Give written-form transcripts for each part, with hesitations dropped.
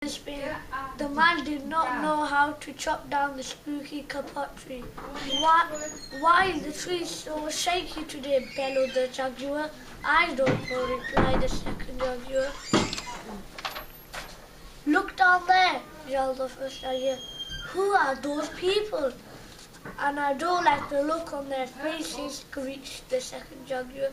Spain, the man did not know how to chop down the spooky kaput tree. Why the tree is so shaky today? Bellowed the jaguar. I don't know, replied the second jaguar. Look down there, yelled the first jaguar. Who are those people? And I don't like the look on their faces, screeched the second jaguar.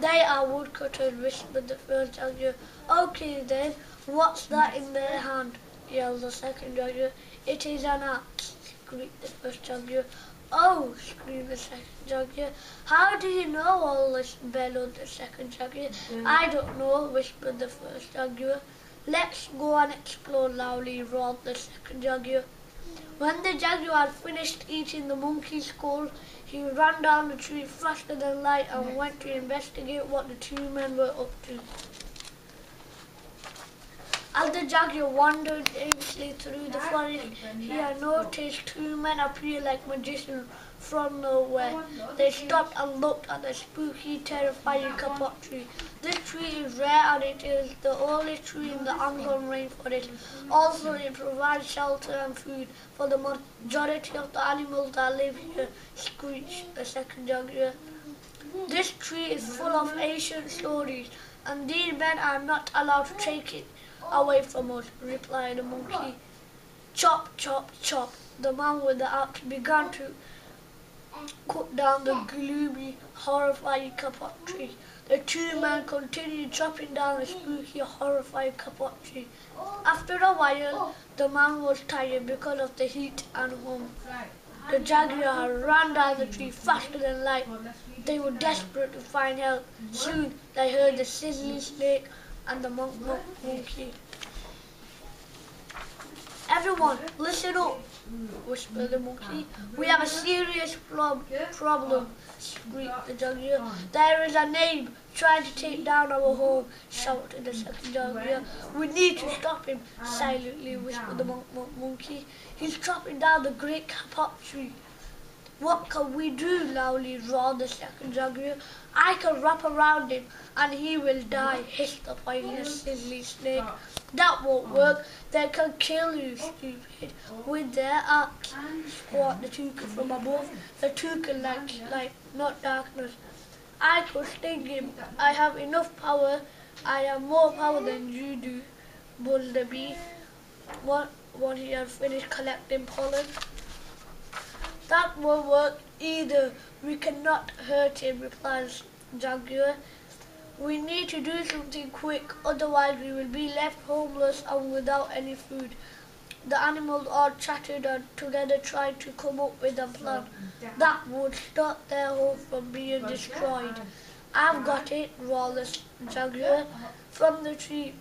They are woodcutters, whispered the first jaguar. Okay then, what's that in their hand? Yelled the second jaguar. It is an axe, screeched the first jaguar. Oh, screamed the second jaguar. How do you know all this? Bellowed the second jaguar. I don't know, whispered the first jaguar. Let's go and explore, loudly roared the second jaguar. When the jaguar had finished eating the monkey's skull, he ran down the tree faster than light and went to investigate what the two men were up to. As the jaguar wandered aimlessly through the forest, he had noticed two men appear like magicians from nowhere. They stopped and looked at the spooky, terrifying kaput tree. This tree is rare and it is the only tree in the Amazon rainforest. Also, it provides shelter and food for the majority of the animals that live here, screeched the second jaguar. This tree is full of ancient stories, and these men are not allowed to take it away from us, replied the monkey. Chop, chop, chop. The man with the axe began to cut down the gloomy, horrifying kaput tree. The two men continued chopping down the spooky, horrifying kaput tree. After a while, the man was tired because of the heat and hum. The jaguar ran down the tree faster than light. They were desperate to find help. Soon they heard the sizzling snake and the monkey. Everyone, listen up, whispered the monkey. We have a serious problem, screeched the jaguar. There is a nabe trying to take down our home, shouted the second jaguar. We need to stop him, silently whispered the monkey. He's chopping down the great kaput tree. What can we do? Loudly roared the second jaguar. I can wrap around him and he will die, hissed the poisonous sizzling snake. That won't work. They can kill you, stupid, with their axe, squawked the toucan from above. The toucan likes light, not darkness. I could sting him. I have enough power. I have more power than you do, buzzed the bee, once he had finished collecting pollen. That won't work either. We cannot hurt him, replied jaguar. We need to do something quick, otherwise we will be left homeless and without any food. The animals all chattered and together tried to come up with a plan that would stop their home from being destroyed. I've got it, roared the jaguar from the tree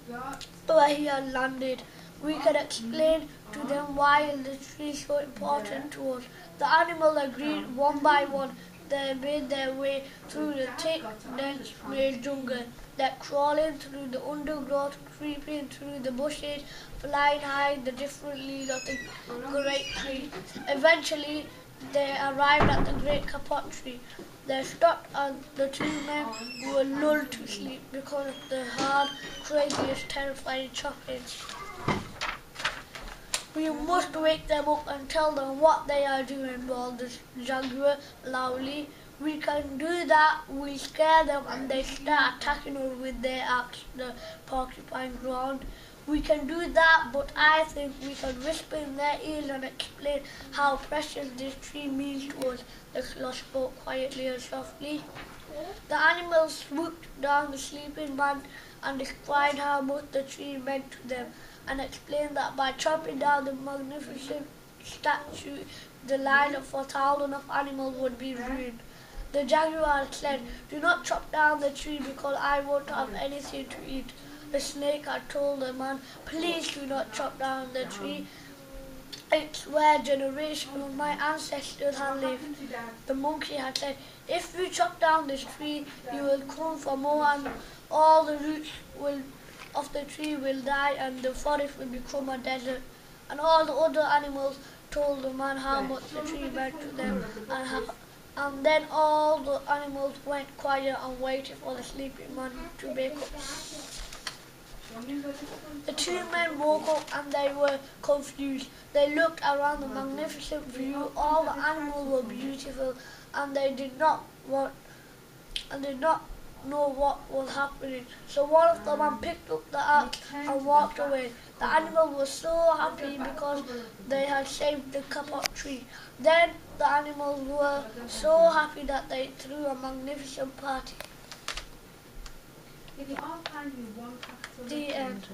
where he had landed. We can explain to them why the tree is so important to us. The animals agreed one by one. They made their way through the thick, dense maize jungle. They crawling through the undergrowth, creeping through the bushes, flying high the different leaves of the great tree. Eventually, they arrived at the great kaput tree. They stopped and the two men were lulled to sleep because of the hard, craziest, terrifying chopping. We must wake them up and tell them what they are doing, roared the jaguar loudly. We can do that. We scare them and they start attacking us with their axe, the porcupine groaned. We can do that, but I think we can whisper in their ears and explain how precious this tree means to us, the sloth spoke quietly and softly. The animals swooped down the sleeping man and described how much the tree meant to them, and explained that by chopping down the magnificent statue, the line of 4,000 of animals would be ruined. The jaguar said, do not chop down the tree because I won't have anything to eat. The snake had told the man, please do not chop down the tree. It's where generations of my ancestors have lived. The monkey had said, if you chop down this tree, you will come for more and all the roots of the tree will die and the forest will become a desert. And all the other animals told the man how much the tree meant to them, and then all the animals went quiet and waited for the sleeping man to wake up. The two men woke up and they were confused. They looked around the magnificent view. All the animals were beautiful, and they did not know what was happening. So one of the men picked up the axe and walked away. The animals were so happy because they had saved the kapok tree. Then the animals were so happy that they threw a magnificent party. The end.